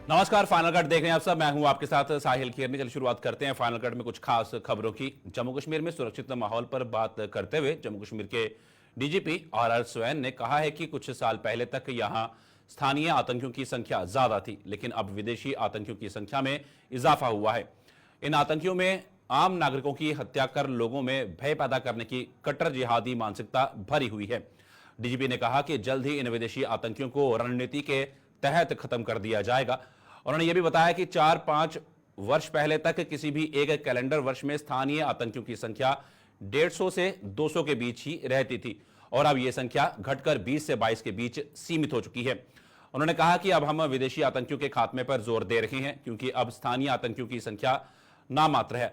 नमस्कार, final cut देख रहे हैं आप सब। मैं हूं आपके साथ साहिल खीरनी। चलिए शुरुआत करते हैं फाइनल कट में कुछ खास खबरों की। जम्मू कश्मीर में सुरक्षित माहौल पर बात करते हुए जम्मू कश्मीर के डीजीपी आर स्वैन ने कहा है कि कुछ साल पहले तक यहां स्थानीय आतंकियों की संख्या ज्यादा थी, लेकिन अब विदेशी आतंकियों की संख्या में इजाफा हुआ है। इन आतंकियों में आम नागरिकों की हत्या कर लोगों में भय पैदा करने की कट्टर जिहादी मानसिकता भरी हुई है। डीजीपी ने कहा कि जल्द ही इन विदेशी आतंकियों को रणनीति के तहत खत्म कर दिया जाएगा। उन्होंने यह भी बताया कि 4-5 वर्ष पहले तक किसी भी एक कैलेंडर वर्ष में स्थानीय आतंकियों की संख्या 150 से 200 के बीच ही रहती थी और अब यह संख्या घटकर 20 से 22 के बीच सीमित हो चुकी है। उन्होंने कहा कि अब हम विदेशी आतंकियों के खात्मे पर जोर दे रहे हैं, क्योंकि अब स्थानीय आतंकियों की संख्या नामात्र है।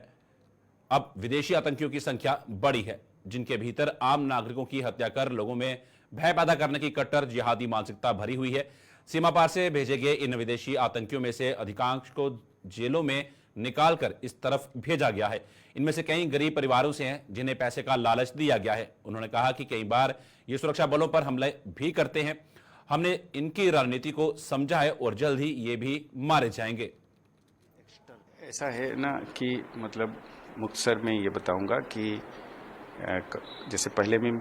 अब विदेशी आतंकियों की संख्या बड़ी है, जिनके भीतर आम नागरिकों की हत्या कर लोगों में भय पैदा करने की कट्टर जिहादी मानसिकता भरी हुई है। सीमा पार से भेजे गए इन विदेशी आतंकियों में से अधिकांश को जेलों में निकालकर इस तरफ भेजा गया है। इनमें से कई गरीब परिवारों से हैं, जिन्हें पैसे का लालच दिया गया है। उन्होंने कहा कि कई बार ये सुरक्षा बलों पर हमले भी करते हैं। हमने इनकी रणनीति को समझा है और जल्द ही ये भी मारे जाएंगे। ऐसा है ना कि मतलब मुख्तसर में ये बताऊंगा कि जैसे पहले मैं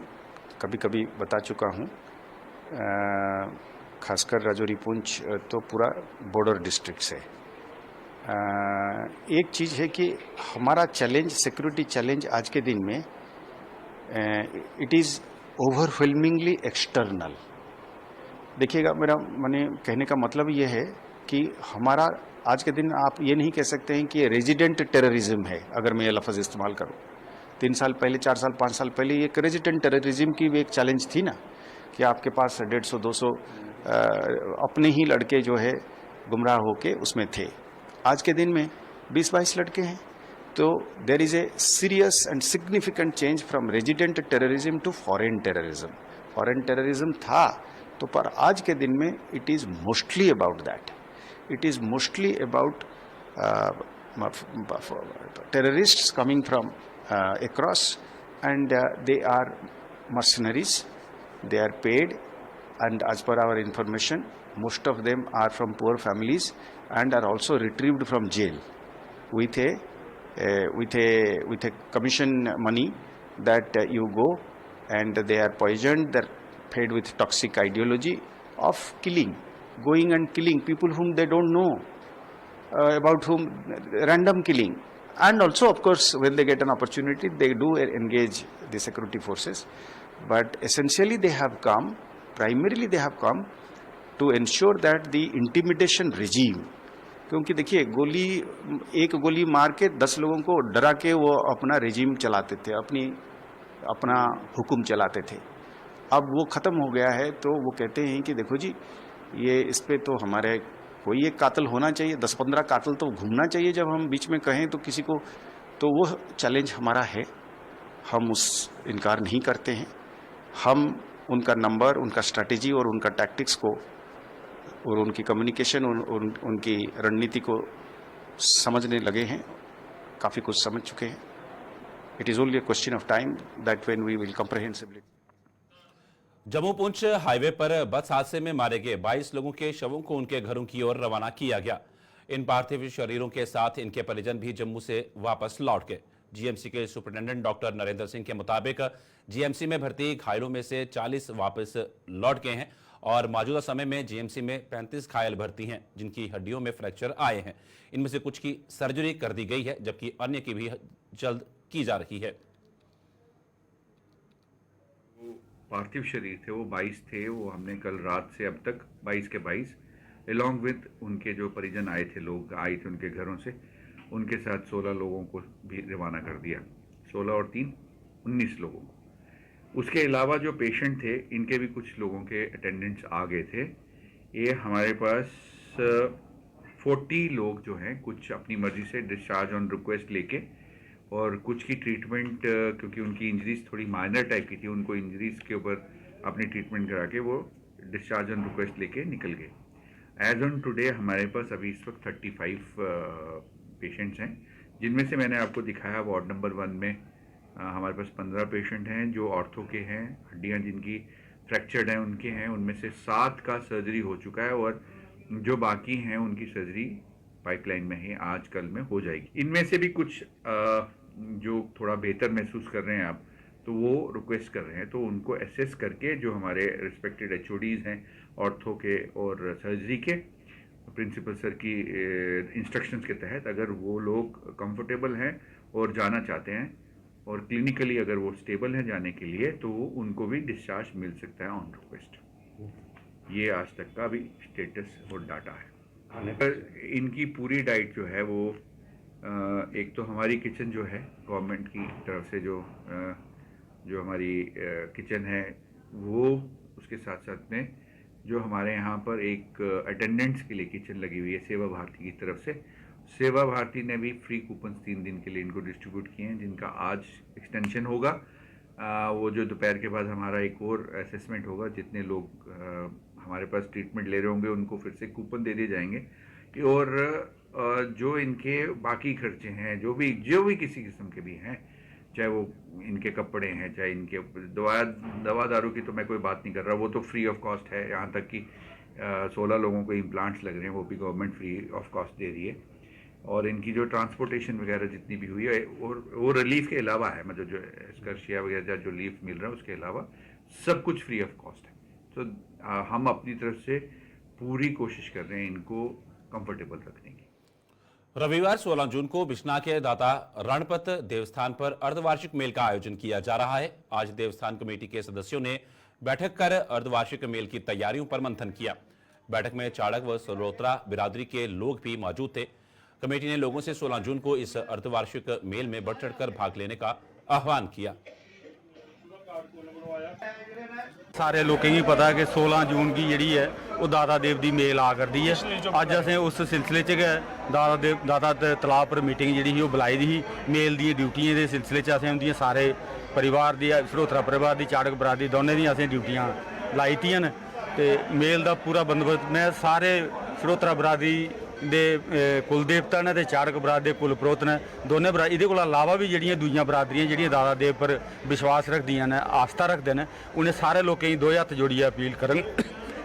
कभी कभी बता चुका हूँ, खासकर राजौरी पुंछ तो पूरा बॉर्डर डिस्ट्रिक्ट है। एक चीज़ है कि हमारा चैलेंज, सिक्योरिटी चैलेंज आज के दिन में इट इज़ ओवरवेलमिंगली एक्सटर्नल। देखिएगा, मेरा मैंने कहने का मतलब ये है कि हमारा आज के दिन आप ये नहीं कह सकते हैं कि ये रेजिडेंट टेररिज्म है, अगर मैं ये लफ्ज़ इस्तेमाल करूँ। 3 साल पहले, 4 साल, 5 साल पहले ये एक रेजिडेंट टेररिज्म की भी एक चैलेंज थी ना, कि आपके पास 150-200 अपने ही लड़के जो है गुमराह होके उसमें थे। आज के दिन में 20-22 लड़के हैं। तो there is a serious and significant change from resident terrorism to foreign terrorism. Foreign terrorism था तो, पर आज के दिन में it is mostly about that. It is mostly about terrorists coming from across, and they are mercenaries. They are paid, and as per our information, most of them are from poor families and are also retrieved from jail with a commission money that you go, and they are poisoned. They're fed with toxic ideology of killing. Going and killing people whom they don't know, about whom, random killing. And also, of course, when they get an opportunity, they do engage the security forces. But essentially they have come, primarily they have come to ensure that the intimidation regime, क्योंकि देखिए एक गोली मार के 10 लोगों को डरा के वो अपना रेजिम चलाते थे, अपना हुक्म चलाते थे। अब वो ख़त्म हो गया है, तो वो कहते हैं कि देखो जी, ये इस पे तो हमारे कोई एक कातिल होना चाहिए, 10-15 कातिल तो घूमना चाहिए जब हम बीच में कहें तो किसी को। तो वो चैलेंज हमारा है, हम उस इनकार नहीं करते हैं। हम उनका नंबर, उनका स्ट्रैटेजी और उनका टैक्टिक्स को और उनकी कम्युनिकेशन, उनकी रणनीति को समझने लगे हैं, काफ़ी कुछ समझ चुके हैं। It is only a question of time that when we will comprehensively. Jammu Poonch highway पर बस हादसे में मारे गए 22 लोगों के शवों को उनके घरों की ओर रवाना किया गया। इन पार्थिव शरीरों के साथ इनके परिजन भी जम्मू से वापस लौट गए। जीएमसी के सुपरिटेंडेंट डॉक्टर नरेंद्र सिंह के मुताबिक जीएमसी में भर्ती घायलों में से 40 वापस लौट गए हैं और मौजूदा समय में जीएमसी में 35 घायल भर्ती हैं, जिनकी हड्डियों में फ्रैक्चर आए हैं। इनमें से कुछ की सर्जरी कर दी गई है, जबकि अन्य की भी जल्द की जा रही है। पार्थिव शरीर थे, वो 22 थे। वो हमने कल रात से अब तक 22 के 22 अलॉन्ग विद उनके जो परिजन आए थे, लोग आए थे उनके घरों से, उनके साथ 16 लोगों को भी रवाना कर दिया। 16 और 3 19 लोगों को। उसके अलावा जो पेशेंट थे, इनके भी कुछ लोगों के अटेंडेंट्स आ गए थे। ये हमारे पास 40 लोग जो हैं, कुछ अपनी मर्जी से डिस्चार्ज ऑन रिक्वेस्ट लेके, और कुछ की ट्रीटमेंट, क्योंकि उनकी इंजरीज थोड़ी माइनर टाइप की थी, उनको इंजरीज के ऊपर अपनी ट्रीटमेंट करा के वो डिस्चार्ज ऑन रिक्वेस्ट लेके निकल गए। एज ऑन टुडे हमारे पास अभी इस वक्त 35 पेशेंट्स हैं, जिनमें से मैंने आपको दिखाया वार्ड नंबर 1 में हमारे पास 15 पेशेंट हैं जो ऑर्थो के हैं, हड्डियाँ जिनकी फ्रैक्चर्ड हैं उनके हैं। उनमें से 7 का सर्जरी हो चुका है और जो बाकी हैं उनकी सर्जरी पाइपलाइन में है, आज कल में हो जाएगी। इनमें से भी कुछ जो थोड़ा बेहतर महसूस कर रहे हैं आप, तो वो रिक्वेस्ट कर रहे हैं, तो उनको एसेस करके जो हमारे रिस्पेक्टेड एचओडीज़ हैं ऑर्थो के और सर्जरी के, प्रिंसिपल सर की इंस्ट्रक्शंस के तहत अगर वो लोग कंफर्टेबल हैं और जाना चाहते हैं और क्लिनिकली अगर वो स्टेबल हैं जाने के लिए, तो उनको भी डिस्चार्ज मिल सकता है ऑन रिक्वेस्ट। ये आज तक का भी स्टेटस और डाटा है। इनकी पूरी डाइट जो है वो एक तो हमारी किचन जो है गवर्नमेंट की तरफ से जो हमारी किचन है वो, उसके साथ साथ में जो हमारे यहाँ पर एक अटेंडेंट्स के लिए किचन लगी हुई है सेवा भारती की तरफ से। सेवा भारती ने भी फ्री कूपन्स 3 दिन के लिए इनको डिस्ट्रीब्यूट किए हैं, जिनका आज एक्सटेंशन होगा। वो जो दोपहर के बाद हमारा एक और असेसमेंट होगा, जितने लोग हमारे पास ट्रीटमेंट ले रहे होंगे उनको फिर से कूपन दे दिए जाएंगे। और जो इनके बाकी खर्चे हैं जो भी किसी किस्म के भी हैं, चाहे वो इनके कपड़े हैं, चाहे इनके दवा दारू की तो मैं कोई बात नहीं कर रहा, वो तो फ्री ऑफ कॉस्ट है। यहाँ तक कि 16 लोगों को इम्प्लांट्स लग रहे हैं, वो भी गवर्नमेंट फ्री ऑफ कॉस्ट दे रही है। और इनकी जो ट्रांसपोर्टेशन वगैरह जितनी भी हुई है, और वो रिलीफ के अलावा है, मतलब जो स्कर्शिया वगैरह जो रिलीफ मिल रहा है उसके अलावा सब कुछ फ्री ऑफ कॉस्ट है। तो हम अपनी तरफ से पूरी कोशिश कर रहे हैं इनको कंफर्टेबल रखने की। रविवार 16 जून को बिश्ना के दाता रणपत देवस्थान पर अर्धवार्षिक मेल का आयोजन किया जा रहा है। आज देवस्थान कमेटी के सदस्यों ने बैठक कर अर्धवार्षिक मेल की तैयारियों पर मंथन किया। बैठक में चाड़क व सलोत्रा बिरादरी के लोग भी मौजूद थे। कमेटी ने लोगों से 16 जून को इस अर्धवार्षिक मेल में बढ़ चढ़कर भाग लेने का आह्वान किया। सारे लोगों की पता है कि 16 जून की जी है वो दाता देव की मेल आ करती है। अज असें उस सिलसिले च गै दाता तलाब पर मीटिंग जी बुलाई दी ही। मेल दी ड्यूटियां के सिलसिले च असें उंदियां सारे परिवार दी, सरोत्रा परिवार की, चाड़क बरादरी दोनों दी असें ड्यूटियां लाई दियां न। ते मेल का पूरा बंदोबस्त मैं सारे सरोत्रा बरादरी दे कुल देवता ने ते चाड़क बरादरी दे कुल पुरोहित ने दोनों बरा इहदे कोला अलावा भी जिहड़ियां दूजियां बरादरियां जिहड़ियां दाता देव पर विश्वास रखदियां ने, आस्था रखते हैं, उन्हें सारे लोगों की 2 हत्थ जोड़िए अपील करन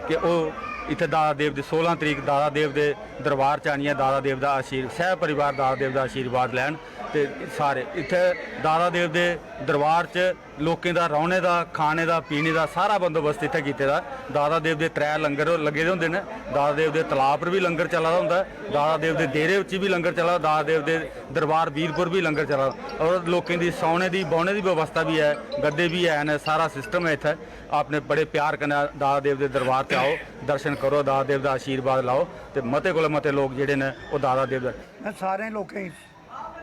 कि वह इत्थे दाता देव दे 16 तरीक दाता देव दे दरबार च आनिए दाता देव का सह परिवार दाता देव का आशीर्वाद लैन। ते सारे इत्थे दाता देव दे दरबार च लोकें दा रौहने दा, खाने दा, पीने दा सारा बंदोबस्त इत्थे कीते दा। दाता देव दे 3 लंगर लगे दे होंदे ने। दाता देव दे तलाब पर भी लंगर चला दा हुंदा, दाता देव दे डेरे च भी लंगर चला, दाता देव दे दरबार वीरपुर भी लंगर चला, और लोकें दी सौने दी बौने दी व्यवस्था भी है, गद्दे भी है, सारा सिस्टम है इत्थे। आपने बड़े प्यार कन्नै दाता देव दे दरबार च आओ, दर्शन करो, दाता देव दा आशीर्वाद लाओ। ते मते कोला मते लोग जिहड़े ने ओह दाता देव दा। मैं सारे लोकें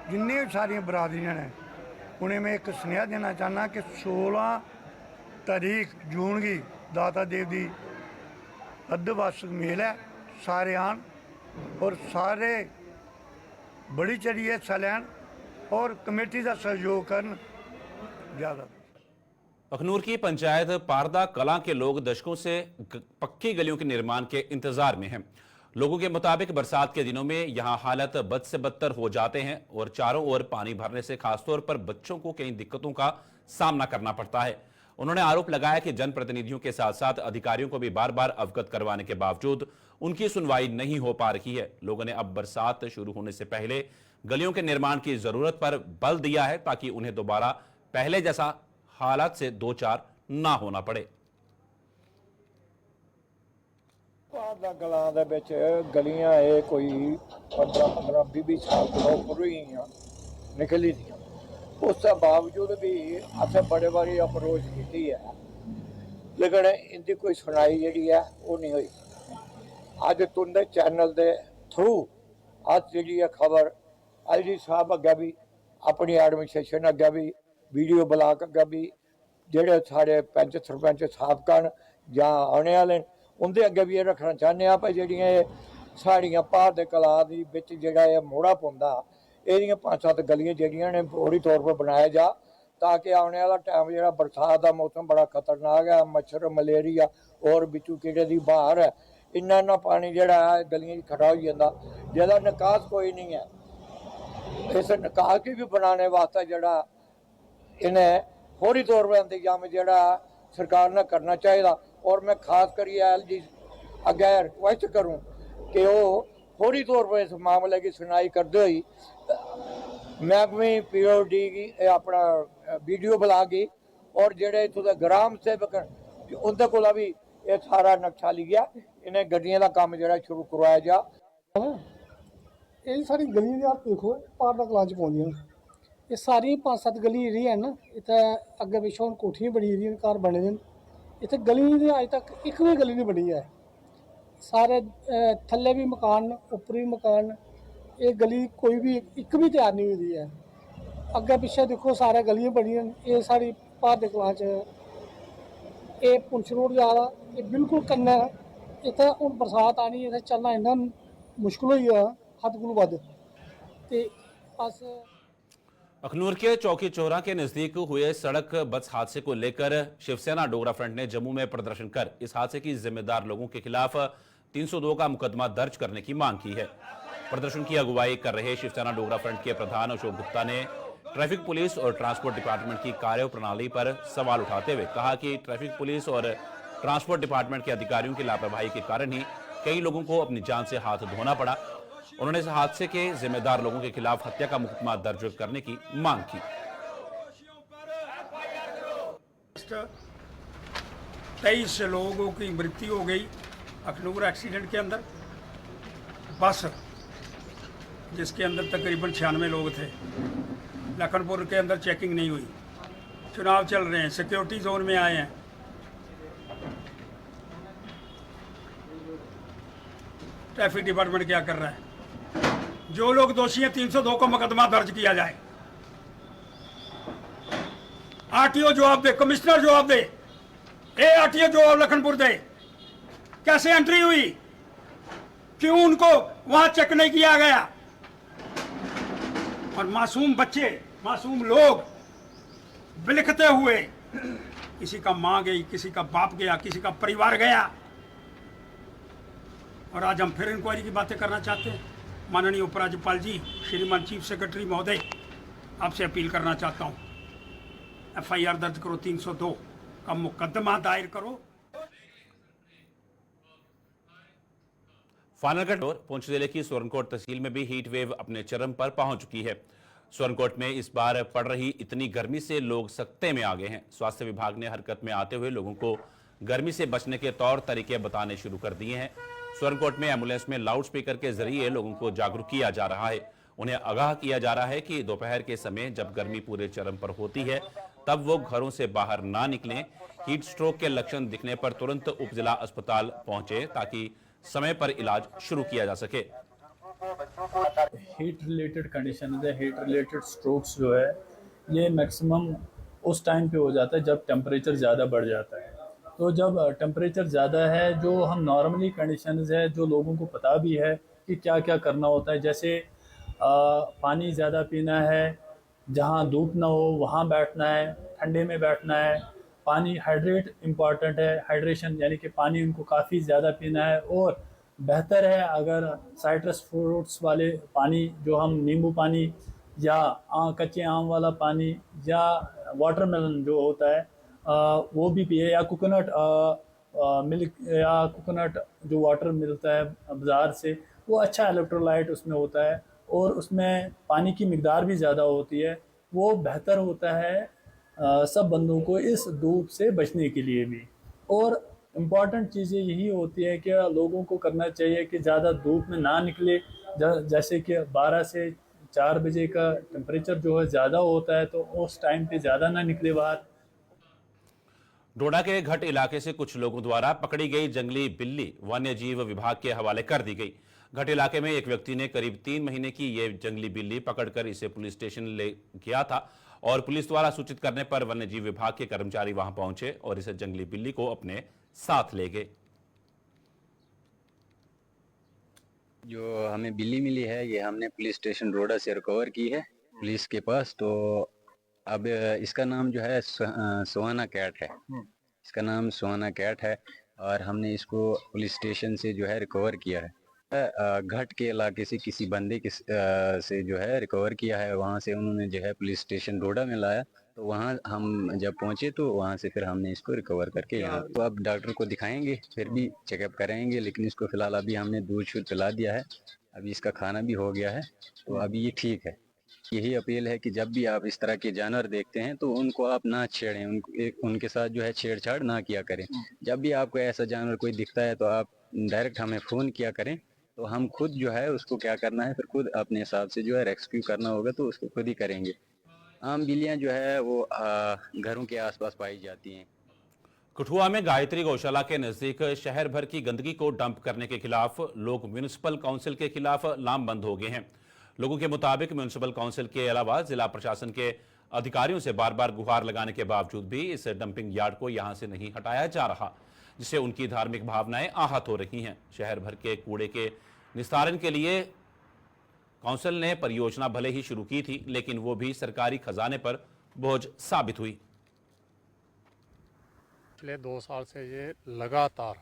जिन्नी भी सारियां बरादरियां ने उन्हें मैं एक सुनेहा देना चाहना कि 16 तारीख जून की दाता देव की अर्धवार्षिक मेल है। सारे आन और सारे बड़ी चढ़िए हिस्सा लैन और कमेटी का सहयोग करन ज़्यादा। अखनूर की पंचायत पारदा कलां के लोग दशकों से पक्की गलियों के निर्माण के इंतजार में हैं। लोगों के मुताबिक बरसात के दिनों में यहां हालत बद से बदतर हो जाते हैं और चारों ओर पानी भरने से खासतौर पर बच्चों को कई दिक्कतों का सामना करना पड़ता है। उन्होंने आरोप लगाया कि जनप्रतिनिधियों के साथ साथ अधिकारियों को भी बार बार अवगत करवाने के बावजूद उनकी सुनवाई नहीं हो पा रही है। लोगों ने अब बरसात शुरू होने से पहले गलियों के निर्माण की जरूरत पर बल दिया है ताकि उन्हें दोबारा पहले जैसा हालात से दो चार ना होना पड़े। गलां दे विच गलियां ये कोई 15-20 साल तो उपर ही निकली थी। उसके बावजूद भी असें बड़े बारी अप्रोच की है, लेकिन इनकी कोई सुनाई जी है वो नहीं हुई। अज तुंदे चैनल के थ्रू अज जी खबर आई साहब अग्गे भी अपनी एडमिनिस्ट्रेशन अग्गे भी वीडियो ब्लॉक अग्गे भी जेडे साढ़े पंच सरपंच साबका जां आने वाले उनके अगे भी ये रखना चाहते हैं भाई जिहड़ियां साड़ियां भार दे कला दी विच जिहड़ा ये मोड़ा पौंदा एहदियां 5-7 गलियां जिहड़ियां ने फौरी तौर पर बनाया जा ताकि आने वाला टाइम जिहड़ा बरसात का मौसम बड़ा खतरनाक है, मच्छर मलेरिया और बिच्चू कीड़े की बहार है, इन्ना पानी जिहड़ा है गलियां खड़ा हो जाता जिहदा निकास कोई नहीं है। इस निकास की भी बनाने वास्ते जिहड़ा इन्हें फौरी तौर पर इंतजाम जिहड़ा सरकार ने करना चाहिए। और मैं खास करिए एल जी अगे रिक्वेस्ट करूँ कि वो फौरी तौर पर इस मामले की सुनवाई करते हुए महकमे POD की अपना वीडियो बुला के और जेह्ड़े इत्थों दे ग्राम सेवक उंदे कोला भी ये सारा नक्शा लिया इन्हें गड्डियां का काम जेह्ड़ा शुरू करवाया जा। ਇਹ ਸਾਰੀ ਗਲੀ ਦੇ ਆਪ ਦੇਖੋ ਪਾਰ ਦਾ ਕਲਾਂ ਚ ਪਹੁੰਚਦੀਆਂ ਇਹ ਸਾਰੀਆਂ 5-7 ਗਲੀ ਜਿਹੜੀ ਹੈ ਨਾ ਇੱਥੇ ਅੱਗੇ ਪਿੱਛੋਂ ਹੁਣ ਕੋਠੀਆਂ ਬਣੀ ਦੀਆਂ ਘਰ ਬਣੇ ਨੇ ਇੱਥੇ ਗਲੀ ਦੇ ਅਜੇ ਤੱਕ ਇੱਕ ਵੀ ਗਲੀ ਨਹੀਂ ਬਣੀ ਹੈ ਸਾਰੇ ਥੱਲੇ ਵੀ ਮਕਾਨ ਉੱਪਰ ਵੀ ਮਕਾਨ ਇਹ ਗਲੀ ਕੋਈ ਵੀ ਇੱਕ ਵੀ ਤਿਆਰ ਨਹੀਂ ਹੋਈ ਹੈ ਅੱਗੇ ਪਿੱਛੇ ਦੇਖੋ ਸਾਰੇ ਗਲੀਆਂ ਬਣੀਆਂ ਇਹ ਸਾਡੀ ਪਾਰ ਦੇ ਕਲਾਂ ਚ ਇਹ ਪੁੰਛ ਰੋਡ ਜ਼ਿਆਦਾ ਇਹ ਬਿਲਕੁਲ ਕੰਨਾ ਇੱਥੇ ਹੁਣ ਬਰਸਾਤ ਆਣੀ ਇੱਥੇ ਚੱਲਣਾ ਇੰਨਾ ਮੁਸ਼ਕਿਲ ਹੋਈ ਆ हद कोलू वध ते बस। अखनूर के चौकी चौरा के नजदीक हुए सड़क बस हादसे को लेकर शिवसेना डोगरा फ्रंट ने जम्मू में प्रदर्शन कर इस हादसे की जिम्मेदार लोगों के खिलाफ 302 का मुकदमा दर्ज करने की मांग की है। प्रदर्शन की अगुवाई कर रहे शिवसेना डोगरा फ्रंट के प्रधान अशोक गुप्ता ने ट्रैफिक पुलिस और ट्रांसपोर्ट डिपार्टमेंट की कार्यप्रणाली पर सवाल उठाते हुए कहा कि ट्रैफिक पुलिस और ट्रांसपोर्ट डिपार्टमेंट के अधिकारियों की लापरवाही के कारण ही कई लोगों को अपनी जान से हाथ धोना पड़ा। उन्होंने इस हादसे के जिम्मेदार लोगों के खिलाफ हत्या का मुकदमा दर्ज करने की मांग की। 23 लोगों की मृत्यु हो गई अखनूर एक्सीडेंट के अंदर। बस जिसके अंदर तकरीबन 96 लोग थे। लखनपुर के अंदर चेकिंग नहीं हुई। चुनाव चल रहे हैं, सिक्योरिटी जोन में आए हैं। ट्रैफिक डिपार्टमेंट क्या कर रहा है? जो लोग दोषी हैं 302 को मुकदमा दर्ज किया जाए। RTO जवाब दे, कमिश्नर जवाब दे, RTO जवाब लखनपुर दे, कैसे एंट्री हुई, क्यों उनको वहां चेक नहीं किया गया? और मासूम बच्चे, मासूम लोग बिलखते हुए, किसी का मां गई, किसी का बाप गया, किसी का परिवार गया। और आज हम फिर इंक्वायरी की बातें करना चाहते हैं। माननीय उपराज्यपाल जी, श्रीमान चीफ सेक्रेटरी महोदय, आपसे अपील करना चाहता हूँ, FIR दर्ज करो, 302 का मुकदमा दायर करो। फाइनल और पुंछ जिले की सोरनकोट तहसील में भी हीट वेव अपने चरम पर पहुंच चुकी है। सोरनकोट में इस बार पड़ रही इतनी गर्मी से लोग सकते में आ गए हैं। स्वास्थ्य विभाग ने हरकत में आते हुए लोगों को गर्मी से बचने के तौर तरीके बताने शुरू कर दिए हैं। सोरनकोट में एम्बुलेंस में लाउड स्पीकर के जरिए लोगों को जागरूक किया जा रहा है। उन्हें आगाह किया जा रहा है कि दोपहर के समय जब गर्मी पूरे चरम पर होती है तब वो घरों से बाहर ना निकलें। हीट स्ट्रोक के लक्षण दिखने पर तुरंत उपजिला अस्पताल पहुंचे ताकि समय पर इलाज शुरू किया जा सके। हीट रिलेटेड कंडीशन है, हीट रिलेटेड स्ट्रोक्स जो है ये मैक्सिमम उस टाइम पे हो जाता है जब टेम्परेचर ज़्यादा बढ़ जाता है। तो जब टेम्परेचर ज़्यादा है, जो हम नॉर्मली कंडीशंस है जो लोगों को पता भी है कि क्या क्या करना होता है, जैसे पानी ज़्यादा पीना है, जहाँ धूप ना हो वहाँ बैठना है, ठंडे में बैठना है, पानी हाइड्रेट इम्पॉर्टेंट है, हाइड्रेशन यानी कि पानी उनको काफ़ी ज़्यादा पीना है। और बेहतर है अगर साइट्रस फ्रूट्स वाले पानी, जो हम नींबू पानी या कच्चे आम वाला पानी या वाटरमेलन जो होता है वो भी पिए, या कोकोनट मिल्क या कोकोनट जो वाटर मिलता है बाज़ार से, वो अच्छा इलेक्ट्रोलाइट उसमें होता है और उसमें पानी की मिकदार भी ज़्यादा होती है, वो बेहतर होता है सब बंदों को इस धूप से बचने के लिए भी। और इम्पॉर्टेंट चीज़ें यही होती है कि लोगों को करना चाहिए कि ज़्यादा धूप में ना निकले। जैसे कि 12 से 4 बजे का टेम्परेचर जो है ज़्यादा होता है तो उस टाइम पे ज़्यादा ना निकले बाहर। डोडा के घट इलाके से कुछ लोगों द्वारा पकड़ी गई जंगली बिल्ली वन्य जीव विभाग के हवाले कर दी गई। घट इलाके में एक व्यक्ति ने करीब 3 महीने की ये जंगली बिल्ली पकड़कर इसे पुलिस स्टेशन ले गया था और पुलिस द्वारा सूचित करने पर वन्य जीव विभाग के कर्मचारी वहां पहुंचे और इस जंगली बिल्ली को अपने साथ ले गए। जो हमें बिल्ली मिली है ये हमने पुलिस स्टेशन डोडा से रिकवर की है पुलिस के पास। तो अब इसका नाम जो है सुहाना कैट है, इसका नाम सुहाना कैट है और हमने इसको पुलिस स्टेशन से जो है रिकवर किया है। घाट के इलाके से किसी बंदे के से जो है रिकवर किया है, वहाँ से उन्होंने जो है पुलिस स्टेशन डोडा में लाया तो वहाँ हम जब पहुँचे तो वहाँ से फिर हमने इसको रिकवर करके यहाँ तो अब डॉक्टर को दिखाएंगे, फिर भी चेकअप कराएंगे, लेकिन इसको फिलहाल अभी हमने दूध शूध पिला दिया है, अभी इसका खाना भी हो गया है, तो अभी ये ठीक है। यही अपील है कि जब भी आप इस तरह के जानवर देखते हैं तो उनको आप ना छेड़ें, उनके साथ जो है छेड़छाड़ ना किया करें। जब भी आपको ऐसा जानवर कोई दिखता है तो आप डायरेक्ट हमें फ़ोन किया करें, तो हम खुद जो है उसको क्या करना है, फिर खुद अपने हिसाब से जो है रेस्क्यू करना होगा तो उसको खुद ही करेंगे। आम बिल्लियाँ जो है वो घरों के आसपास पाई जाती हैं। कठुआ में गायत्री गौशाला के नजदीक शहर भर की गंदगी को डंप करने के खिलाफ लोग म्युनिसिपल काउंसिल के खिलाफ लामबंद हो गए हैं। लोगों के मुताबिक म्युनिसिपल काउंसिल के अलावा जिला प्रशासन के अधिकारियों से बार बार गुहार लगाने के बावजूद भी इस डंपिंग यार्ड को यहां से नहीं हटाया जा रहा, जिससे उनकी धार्मिक भावनाएं आहत हो रही हैं। शहर भर के कूड़े के निस्तारण के लिए काउंसिल ने परियोजना भले ही शुरू की थी, लेकिन वो भी सरकारी खजाने पर बोझ साबित हुई। पिछले 2 साल से ये लगातार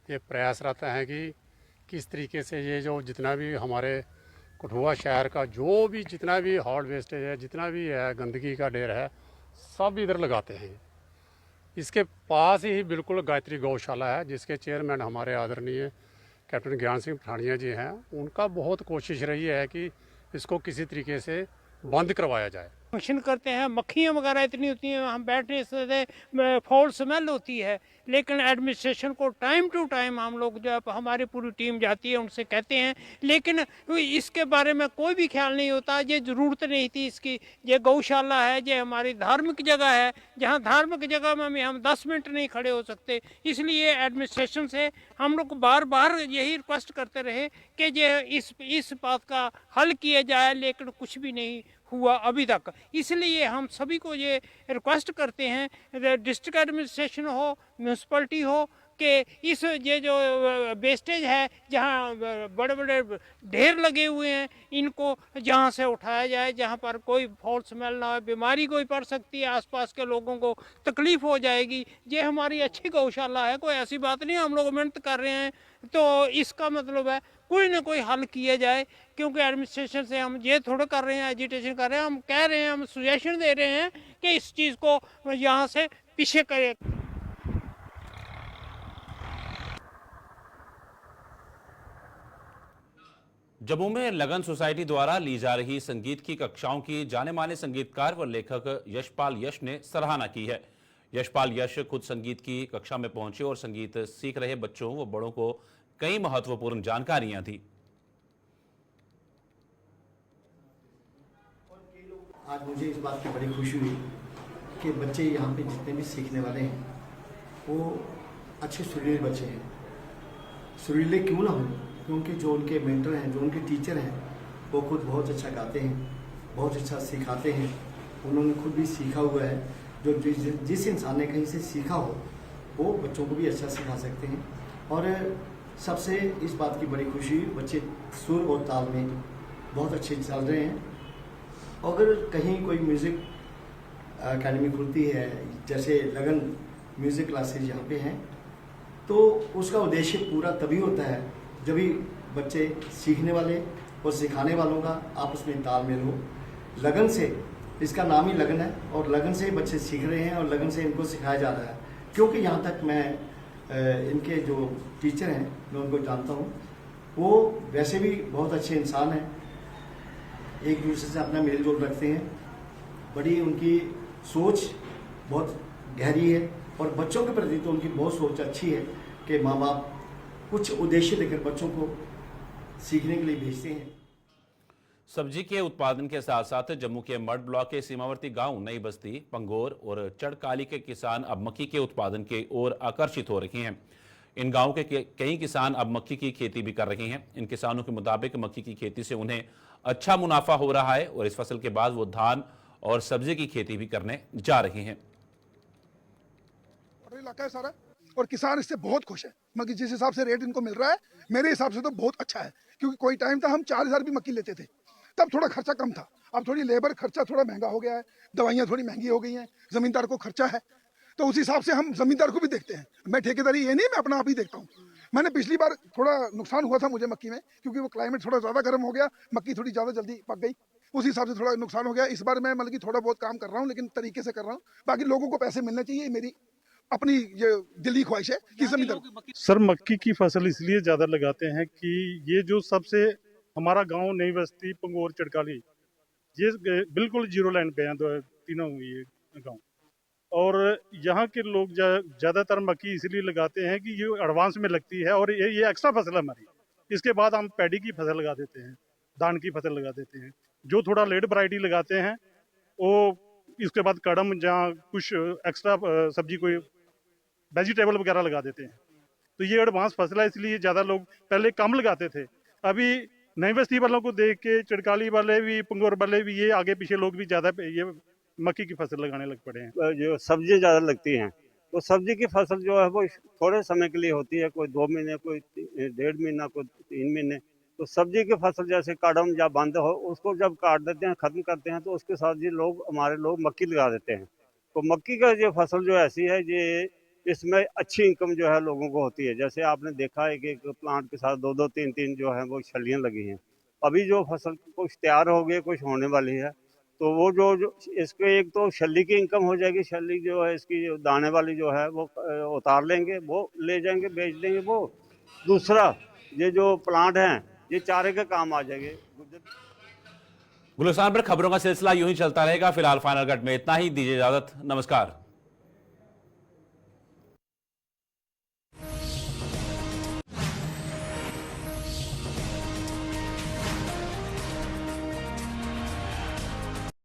ये प्रयास रहता है कि किस तरीके से ये जो जितना भी हमारे कठुआ शहर का जो भी जितना भी हॉट वेस्टेज है, जितना भी है गंदगी का ढेर है, सब इधर लगाते हैं। इसके पास ही बिल्कुल गायत्री गौशाला है, जिसके चेयरमैन हमारे आदरणीय कैप्टन ज्ञान सिंह पठानिया जी हैं। उनका बहुत कोशिश रही है कि इसको किसी तरीके से बंद करवाया जाए। फंक्शन करते हैं, मक्खियाँ वगैरह इतनी होती हैं, हम बैठने से फाउल स्मेल होती है, लेकिन एडमिनिस्ट्रेशन को टाइम टू टाइम हम लोग जब हमारी पूरी टीम जाती है उनसे कहते हैं, लेकिन इसके बारे में कोई भी ख्याल नहीं होता। ये ज़रूरत नहीं थी इसकी। ये गौशाला है, ये हमारी धार्मिक जगह है, जहाँ धार्मिक जगह में हम 10 मिनट नहीं खड़े हो सकते। इसलिए एडमिनिस्ट्रेशन से हम लोग बार बार यही रिक्वेस्ट करते रहे कि ये इस बात का हल किया जाए, लेकिन कुछ भी नहीं हुआ अभी तक। इसलिए हम सभी को ये रिक्वेस्ट करते हैं, डिस्ट्रिक्ट एडमिनिस्ट्रेशन हो, म्यूनसिपलिटी हो, कि ये जो वेस्टेज है, जहाँ बड़े बड़े ढेर लगे हुए हैं, इनको जहाँ से उठाया जाए, जहाँ पर कोई फॉल स्मेल ना हो। बीमारी कोई पड़ सकती है, आसपास के लोगों को तकलीफ हो जाएगी। ये हमारी अच्छी गौशाला है, कोई ऐसी बात नहीं। हम लोग मेहनत कर रहे हैं, तो इसका मतलब है कोई ना कोई हल किया जाए, क्योंकि एडमिनिस्ट्रेशन से हम ये थोड़ा कर रहे हैं, एजिटेशन कर रहे हैं, हम कह रहे हैं, हम सजेशन दे रहे हैं कि इस चीज़ को यहाँ से पीछे करें। जम्मू में लगन सोसाइटी द्वारा ली जा रही संगीत की कक्षाओं की जाने माने संगीतकार व लेखक यशपाल यश ने सराहना की है। यशपाल यश खुद संगीत की कक्षा में पहुंचे और संगीत सीख रहे बच्चों व बड़ों को कई महत्वपूर्ण जानकारियां दी। आज मुझे इस बात की बड़ी खुशी हुई कि बच्चे यहाँ पे जितने भी सीखने वाले हैं वो अच्छे सुरीले बच्चे हैं। सुरीले क्यों ना हो, क्योंकि जो उनके मेंटर हैं, जो उनके टीचर हैं, वो खुद बहुत अच्छा गाते हैं, बहुत अच्छा सिखाते हैं। उन्होंने खुद भी सीखा हुआ है। जो जिस इंसान ने कहीं से सीखा हो वो बच्चों को भी अच्छा सिखा सकते हैं। और सबसे इस बात की बड़ी खुशी, बच्चे सुर और ताल में बहुत अच्छे चल रहे हैं। अगर कहीं कोई म्यूज़िक एकेडमी खुलती है, जैसे लगन म्यूज़िक क्लासेज यहाँ पे हैं, तो उसका उद्देश्य पूरा तभी होता है जब भी बच्चे सीखने वाले और सिखाने वालों का आपस में तालमेल हो। लगन से, इसका नाम ही लगन है, और लगन से बच्चे सीख रहे हैं और लगन से इनको सिखाया जा रहा है। क्योंकि यहाँ तक मैं इनके जो टीचर हैं, मैं उनको जानता हूँ, वो वैसे भी बहुत अच्छे इंसान हैं, एक दूसरे से अपना मेल जोल रखते हैं। बड़ी उनकी सोच बहुत गहरी है, और बच्चों के प्रति तो उनकी बहुत सोच अच्छी है कि माँ बाप कुछ उद्देश्य लेकर बच्चों को सीखने के लिए भेजते हैं। सब्जी के उत्पादन के साथ साथ जम्मू के मड ब्लॉक के सीमावर्ती गांव नई बस्ती, पंगोर और चढ़काली के किसान अब मक्की के उत्पादन की ओर आकर्षित हो रहे हैं। इन गांवों के कई किसान अब मक्की की खेती भी कर रहे हैं। इन किसानों के मुताबिक मक्की की खेती से उन्हें अच्छा मुनाफा हो रहा है और इस फसल के बाद वो धान और सब्जी की खेती भी करने जा रहे हैं। इलाका है सारा, और किसान इससे बहुत खुश है। मक्की जिस हिसाब से रेट इनको मिल रहा है, मेरे हिसाब से तो बहुत अच्छा है। क्योंकि कोई टाइम था हम 4000 भी मक्की लेते थे, तब थोड़ा खर्चा कम था। अब थोड़ी लेबर खर्चा थोड़ा महंगा हो गया है, दवाइयाँ थोड़ी महंगी हो गई हैं, जमींदार को खर्चा है, तो उस हिसाब से हम जमींदार को भी देखते हैं। मैं ठेकेदारी ये नहीं, मैं अपना आप ही देखता हूँ। मैंने पिछली बार थोड़ा नुकसान हुआ था मुझे मक्की में, क्योंकि वो क्लाइमेट थोड़ा ज़्यादा गर्म हो गया, मक्की थोड़ी ज़्यादा जल्दी पक गई, उस हिसाब से थोड़ा नुकसान हो गया। इस बार मैं मतलब कि थोड़ा बहुत काम कर रहा हूँ, लेकिन तरीके से कर रहा हूँ। बाकी लोगों को पैसे मिलने चाहिए, मेरी अपनी ये दिली ख्वाहिश है कि जमींदार। सर मक्की की फसल इसलिए ज़्यादा लगाते हैं कि ये जो सबसे हमारा गांव नई बस्ती पंगोर चड़काली ये बिल्कुल जीरो लाइन पे हैं तीनों ये गांव, और यहाँ के लोग ज़्यादातर मक्की इसलिए लगाते हैं कि ये एडवांस में लगती है और ये एक्स्ट्रा फसल है हमारी। इसके बाद हम पैडी की फसल लगा देते हैं, धान की फसल लगा देते हैं। जो थोड़ा लेट वैरायटी लगाते हैं वो इसके बाद कड़म जहाँ कुछ एक्स्ट्रा सब्जी कोई वेजिटेबल वगैरह लगा देते हैं। तो ये एडवांस फसल है, इसलिए ज़्यादा लोग पहले कम लगाते थे। अभी नई बस्ती वालों को देख के चड़काली वाले भी पंगोर वाले भी ये आगे पीछे लोग भी ज़्यादा ये मक्की की फसल लगाने लग पड़े हैं। जो सब्जी ज़्यादा लगती हैं तो सब्जी की फसल जो है वो थोड़े समय के लिए होती है, कोई 2 महीने, कोई 1.5 महीना, कोई 3 महीने। तो सब्जी की फसल जैसे कड़म या बंद हो, उसको जब काट देते हैं, ख़त्म करते हैं, तो उसके साथ ये लोग हमारे लोग मक्की लगा देते हैं। तो मक्की का जो फसल जो ऐसी है ये इसमें अच्छी इनकम जो है लोगों को होती है। जैसे आपने देखा है कि एक प्लांट के साथ 2-2, 3-3 जो है वो छलियाँ लगी हैं। अभी जो फसल कुछ तैयार हो गई, कुछ होने वाली है, तो वो जो इसके एक तो छल्ली की इनकम हो जाएगी। छल्ली जो है इसकी जो दाने वाली जो है वो उतार लेंगे, वो ले जाएंगे, बेच देंगे। वो दूसरा ये जो प्लांट हैं ये चारे के काम आ जाएंगे। गुलिस्तान पर खबरों का सिलसिला यूं ही चलता रहेगा। फिलहाल फाइनल कट में इतना ही, दीजिए इजाजत, नमस्कार।